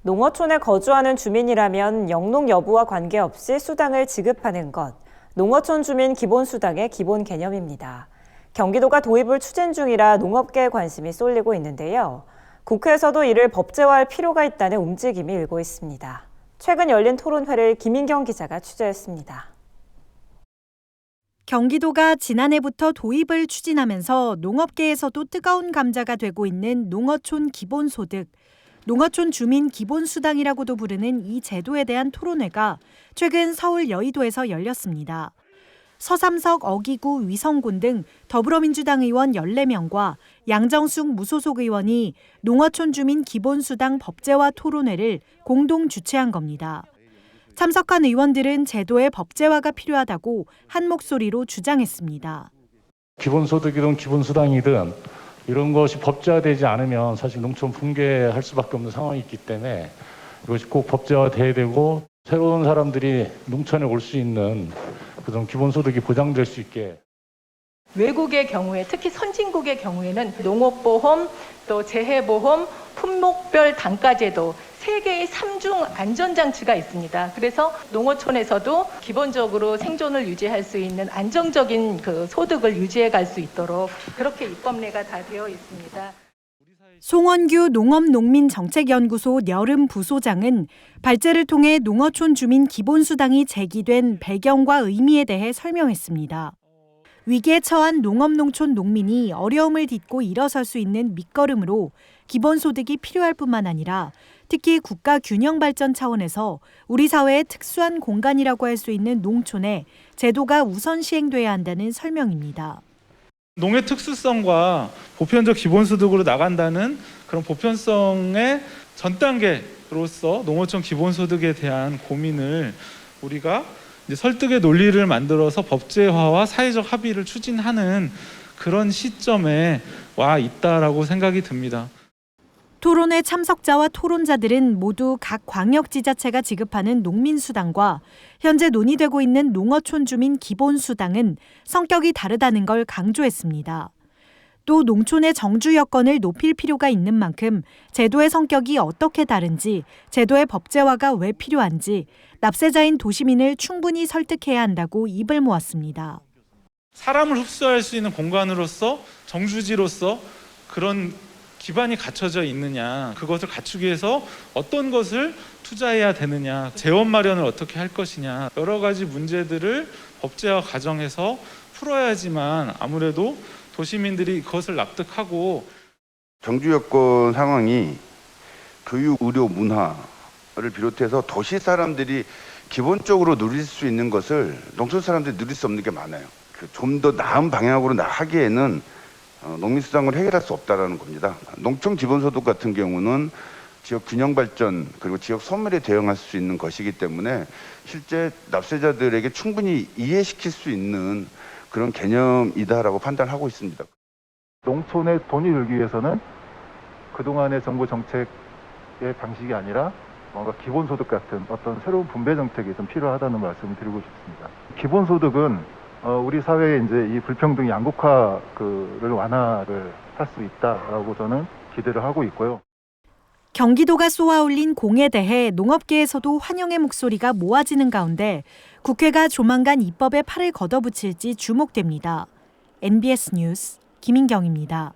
농어촌에 거주하는 주민이라면 영농 여부와 관계없이 수당을 지급하는 것, 농어촌 주민 기본수당의 기본 개념입니다. 경기도가 도입을 추진 중이라 농업계에 관심이 쏠리고 있는데요. 국회에서도 이를 법제화할 필요가 있다는 움직임이 일고 있습니다. 최근 열린 토론회를 김인경 기자가 취재했습니다. 경기도가 지난해부터 도입을 추진하면서 농업계에서도 뜨거운 감자가 되고 있는 농어촌 기본소득, 농어촌 주민 기본수당이라고도 부르는 이 제도에 대한 토론회가 최근 서울 여의도에서 열렸습니다. 서삼석 어기구 위성군 등 더불어민주당 의원 14명과 양정숙 무소속 의원이 농어촌 주민 기본수당 법제화 토론회를 공동 주최한 겁니다. 참석한 의원들은 제도의 법제화가 필요하다고 한 목소리로 주장했습니다. 기본소득이든 기본수당이든 이런 것이 법제화되지 않으면 사실 농촌 붕괴할 수밖에 없는 상황이 있기 때문에 이것이 꼭 법제화돼야 되고 새로운 사람들이 농촌에 올 수 있는 그런 기본소득이 보장될 수 있게. 외국의 경우에 특히 선진국의 경우에는 농업보험, 또 재해보험, 품목별 단가제도 3개의 3중 안전장치가 있습니다. 그래서 농어촌에서도 기본적으로 생존을 유지할 수 있는 안정적인 그 소득을 유지해 갈 수 있도록 그렇게 입법례가 다 되어 있습니다. 송원규 농업농민정책연구소 여름 부소장은 발제를 통해 농어촌 주민 기본수당이 제기된 배경과 의미에 대해 설명했습니다. 위기에 처한 농업농촌 농민이 어려움을 딛고 일어설 수 있는 밑거름으로 기본소득이 필요할 뿐만 아니라 특히 국가 균형 발전 차원에서 우리 사회의 특수한 공간이라고 할 수 있는 농촌에 제도가 우선 시행돼야 한다는 설명입니다. 농의 특수성과 보편적 기본소득으로 나간다는 그런 보편성의 전 단계로서 농어촌 기본소득에 대한 고민을 우리가 이제 설득의 논리를 만들어서 법제화와 사회적 합의를 추진하는 그런 시점에 와 있다라고 생각이 듭니다. 토론회 참석자와 토론자들은 모두 각 광역지자체가 지급하는 농민수당과 현재 논의되고 있는 농어촌 주민 기본수당은 성격이 다르다는 걸 강조했습니다. 또 농촌의 정주 여건을 높일 필요가 있는 만큼 제도의 성격이 어떻게 다른지, 제도의 법제화가 왜 필요한지 납세자인 도시민을 충분히 설득해야 한다고 입을 모았습니다. 사람을 흡수할 수 있는 공간으로서 정주지로서 그런 기반이 갖춰져 있느냐, 그것을 갖추기 위해서 어떤 것을 투자해야 되느냐, 재원 마련을 어떻게 할 것이냐, 여러 가지 문제들을 법제화 과정에서 풀어야지만 아무래도 도시민들이 그것을 납득하고. 정주 여건 상황이 교육, 의료, 문화를 비롯해서 도시 사람들이 기본적으로 누릴 수 있는 것을 농촌 사람들이 누릴 수 없는 게 많아요. 좀 더 나은 방향으로 하기에는 농민수당을 해결할 수 없다는 겁니다. 농촌 기본소득 같은 경우는 지역 균형 발전 그리고 지역 소멸에 대응할 수 있는 것이기 때문에 실제 납세자들에게 충분히 이해시킬 수 있는 그런 개념이다라고 판단하고 있습니다. 농촌에 돈이 늘기 위해서는 그동안의 정부 정책의 방식이 아니라 뭔가 기본소득 같은 어떤 새로운 분배 정책이 좀 필요하다는 말씀을 드리고 싶습니다. 기본소득은 우리 사회의 이제 이 불평등 양극화를 완화를 할 수 있다라고 저는 기대를 하고 있고요. 경기도가 쏘아올린 공에 대해 농업계에서도 환영의 목소리가 모아지는 가운데 국회가 조만간 입법에 팔을 걷어붙일지 주목됩니다. NBS 뉴스 김인경입니다.